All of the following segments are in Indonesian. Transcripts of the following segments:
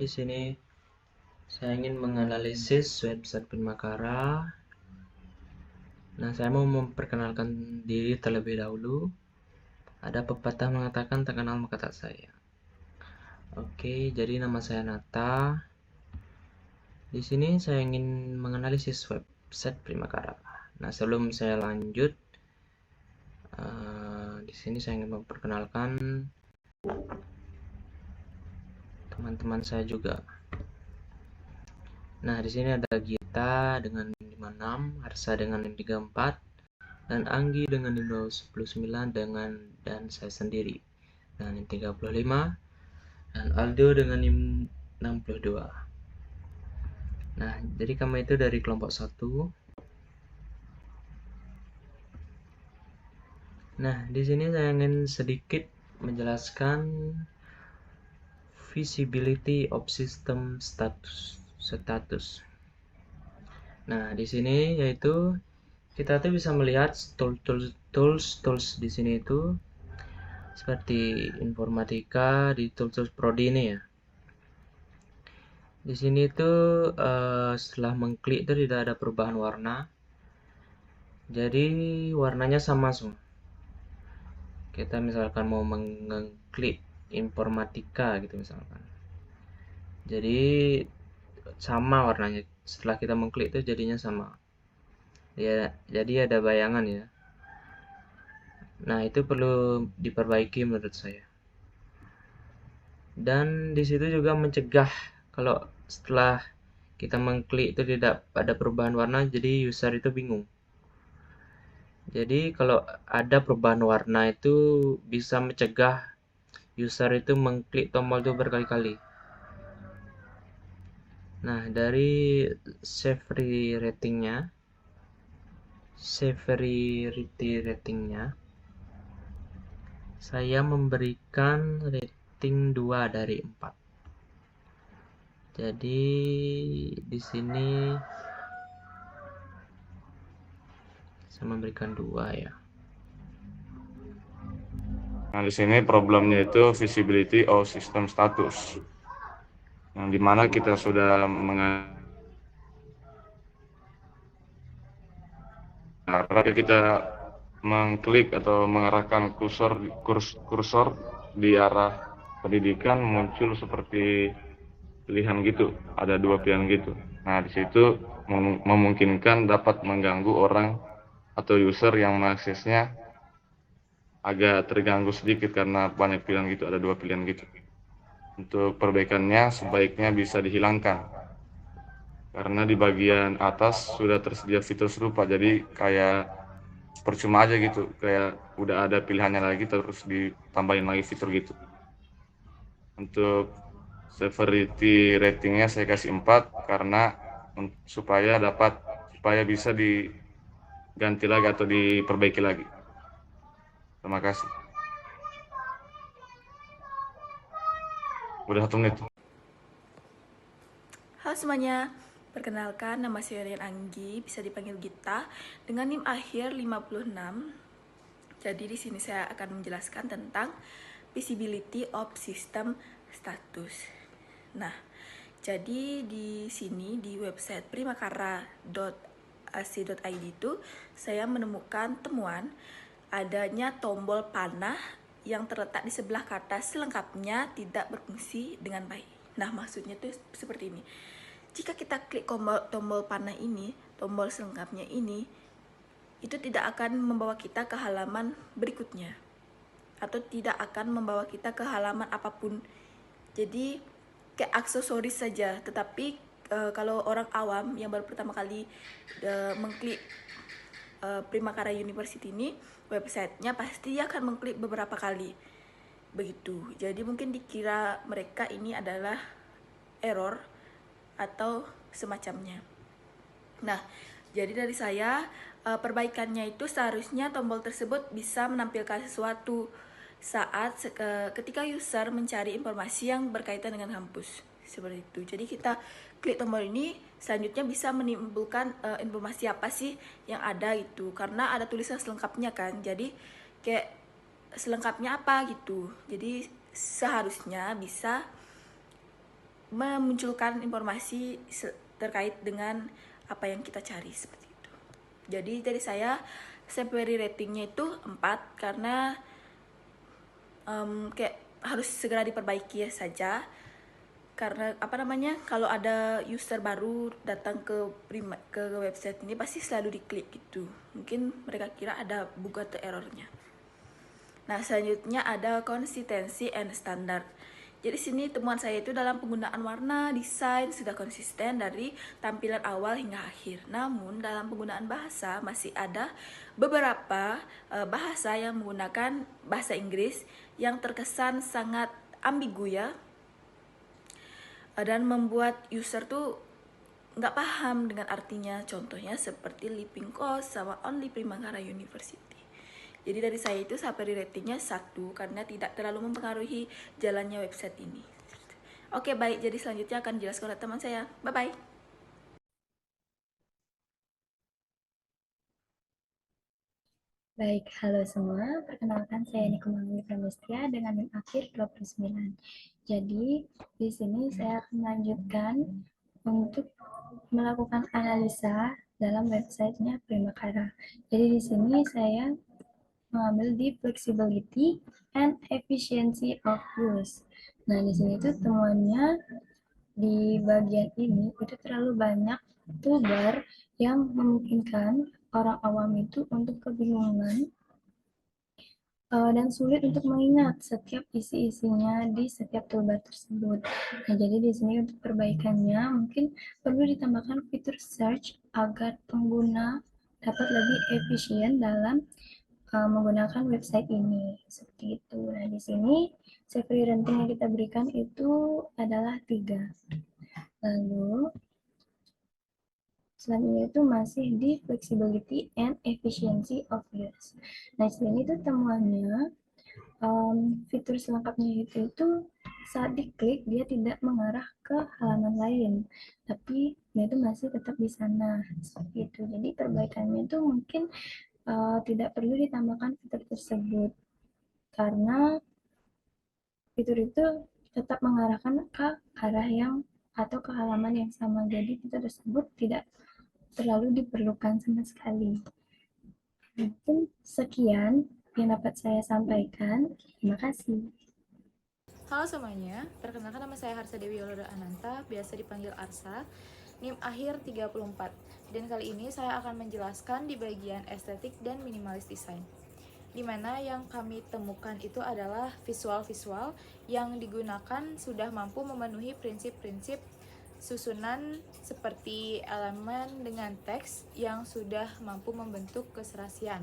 di sini saya ingin menganalisis website Primakara. Nah, saya mau memperkenalkan diri terlebih dahulu. Ada pepatah mengatakan tak kenal maka tak sayang. Oke, jadi nama saya Nata. Di sini saya ingin menganalisis website Primakara. Nah, sebelum saya lanjut, di sini saya ingin memperkenalkan teman-teman saya juga. Nah, di sini ada Gita dengan 56, Arsa dengan 34, dan Anggi dengan 29 dan saya sendiri dengan 35, dan Aldo dengan 62. Nah, jadi kami itu dari kelompok 1. Nah, di sini saya ingin sedikit menjelaskan visibility of system status. Nah, di sini yaitu kita tuh bisa melihat tools di sini itu seperti informatika di tools prodi ini ya. Di sini tuh setelah mengklik itu tidak ada perubahan warna. Jadi warnanya sama semua. Kita misalkan mau mengklik informatika gitu misalkan. Jadi sama warnanya. Setelah kita mengklik itu jadinya sama. Ya, jadi ada bayangan ya. Nah, itu perlu diperbaiki menurut saya. Dan di situ juga mencegah kalau setelah kita mengklik itu tidak ada perubahan warna, jadi user itu bingung. Jadi kalau ada perubahan warna itu bisa mencegah user itu mengklik tombol itu berkali-kali. Nah, dari severity ratingnya, saya memberikan rating 2 dari 4. Jadi di sini saya memberikan 2 ya. Nah, di sini problemnya itu visibility of system status. Yang dimana kita sudah kita mengklik atau mengarahkan kursor di arah pendidikan, muncul seperti pilihan gitu, ada 2 pilihan gitu. Nah, di situ memungkinkan dapat mengganggu orang atau user yang mengaksesnya agak terganggu sedikit karena banyak pilihan gitu, ada 2 pilihan gitu. Untuk perbaikannya sebaiknya bisa dihilangkan karena di bagian atas sudah tersedia fitur serupa, jadi kayak percuma aja gitu, kayak udah ada pilihannya lagi terus ditambahin lagi fitur gitu. Untuk severity ratingnya saya kasih 4 karena supaya bisa diganti lagi atau diperbaiki lagi. Terima kasih. Udah 1 menit. Halo semuanya, perkenalkan nama saya Rian Anggi, bisa dipanggil Gita, dengan NIM akhir 56. Jadi di sini saya akan menjelaskan tentang visibility of system status. Nah, jadi di sini di website primakara.ac.id itu saya menemukan temuan adanya tombol panah yang terletak di sebelah kata selengkapnya tidak berfungsi dengan baik. Nah, maksudnya itu seperti ini. Jika kita klik tombol panah ini, tombol selengkapnya ini, itu tidak akan membawa kita ke halaman berikutnya. Atau tidak akan membawa kita ke halaman apapun. Jadi, kayak aksesoris saja. Tetapi, kalau orang awam yang baru pertama kali mengklik Primakara University ini, websitenya pasti akan mengklik beberapa kali. Begitu. Jadi mungkin dikira mereka ini adalah error atau semacamnya. Nah, jadi dari saya perbaikannya itu seharusnya tombol tersebut bisa menampilkan sesuatu saat ketika user mencari informasi yang berkaitan dengan kampus, seperti itu. Jadi kita klik tombol ini, selanjutnya bisa menimbulkan informasi apa sih yang ada itu, karena ada tulisan selengkapnya kan. Jadi kayak selengkapnya apa gitu. Jadi seharusnya bisa memunculkan informasi terkait dengan apa yang kita cari seperti itu. Jadi dari saya Safari ratingnya itu 4 karena kayak harus segera diperbaiki saja. Karena kalau ada user baru datang ke website ini pasti selalu diklik gitu. Mungkin mereka kira ada bug atau errornya. Nah, selanjutnya ada konsistensi and standard. Jadi sini temuan saya itu dalam penggunaan warna, desain sudah konsisten dari tampilan awal hingga akhir. Namun dalam penggunaan bahasa masih ada beberapa bahasa yang menggunakan bahasa Inggris yang terkesan sangat ambigu ya, dan membuat user tuh nggak paham dengan artinya. Contohnya seperti Living Cost sama Only Primavera University. Jadi dari saya itu Safari ratingnya 1 karena tidak terlalu mempengaruhi jalannya website ini. Oke, baik, jadi selanjutnya akan dijelaskan oleh teman saya. Bye-bye. Baik, halo semua. Perkenalkan saya Niko Mangli Pramestia dengan NIM akhir 29. Jadi, di sini saya akan melanjutkan untuk melakukan analisa dalam websitenya Primavera. Jadi di sini saya mengambil di flexibility and efficiency of use. Nah, di sini tuh temuannya di bagian ini itu terlalu banyak toolbar yang memungkinkan orang awam itu untuk kebingungan dan sulit untuk mengingat setiap isi-isinya di setiap toolbar tersebut. Nah, jadi di sini untuk perbaikannya mungkin perlu ditambahkan fitur search agar pengguna dapat lebih efisien dalam menggunakan website ini. Seperti itu. Nah, di sini Safari rating yang kita berikan itu adalah 3. Lalu selanjutnya itu masih di flexibility and efficiency of use. Nah, di sini tuh temuannya fitur selengkapnya itu saat diklik dia tidak mengarah ke halaman lain, tapi dia itu masih tetap di sana seperti itu. Jadi perbaikannya itu mungkin tidak perlu ditambahkan fitur tersebut karena fitur itu tetap mengarahkan ke arah yang atau ke halaman yang sama. Jadi fitur tersebut tidak terlalu diperlukan sama sekali. Mungkin sekian yang dapat saya sampaikan. Terima kasih. Halo semuanya, perkenalkan nama saya Harsa Dewi Yoloda Ananta, biasa dipanggil Arsa, NIM akhir 34. Dan kali ini saya akan menjelaskan di bagian estetik dan minimalis desain. Dimana yang kami temukan itu adalah visual-visual yang digunakan sudah mampu memenuhi prinsip-prinsip susunan seperti elemen dengan teks yang sudah mampu membentuk keserasian.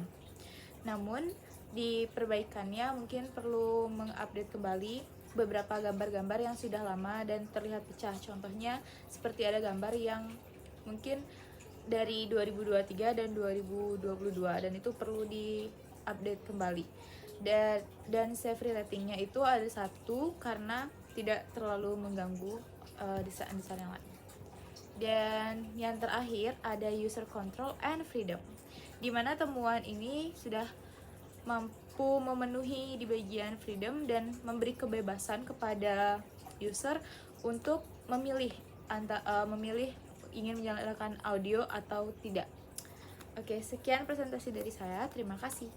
Namun, di perbaikannya mungkin perlu mengupdate kembali beberapa gambar-gambar yang sudah lama dan terlihat pecah. Contohnya seperti ada gambar yang mungkin dari 2023 dan 2022 dan itu perlu di-update kembali. Dan Safari ratingnya itu ada 1 karena tidak terlalu mengganggu desain-desain yang lain. Dan yang terakhir ada user control and freedom, di mana temuan ini sudah mampu memenuhi di bagian freedom dan memberi kebebasan kepada user untuk memilih ingin menyalakan audio atau tidak. Oke, sekian presentasi dari saya. Terima kasih.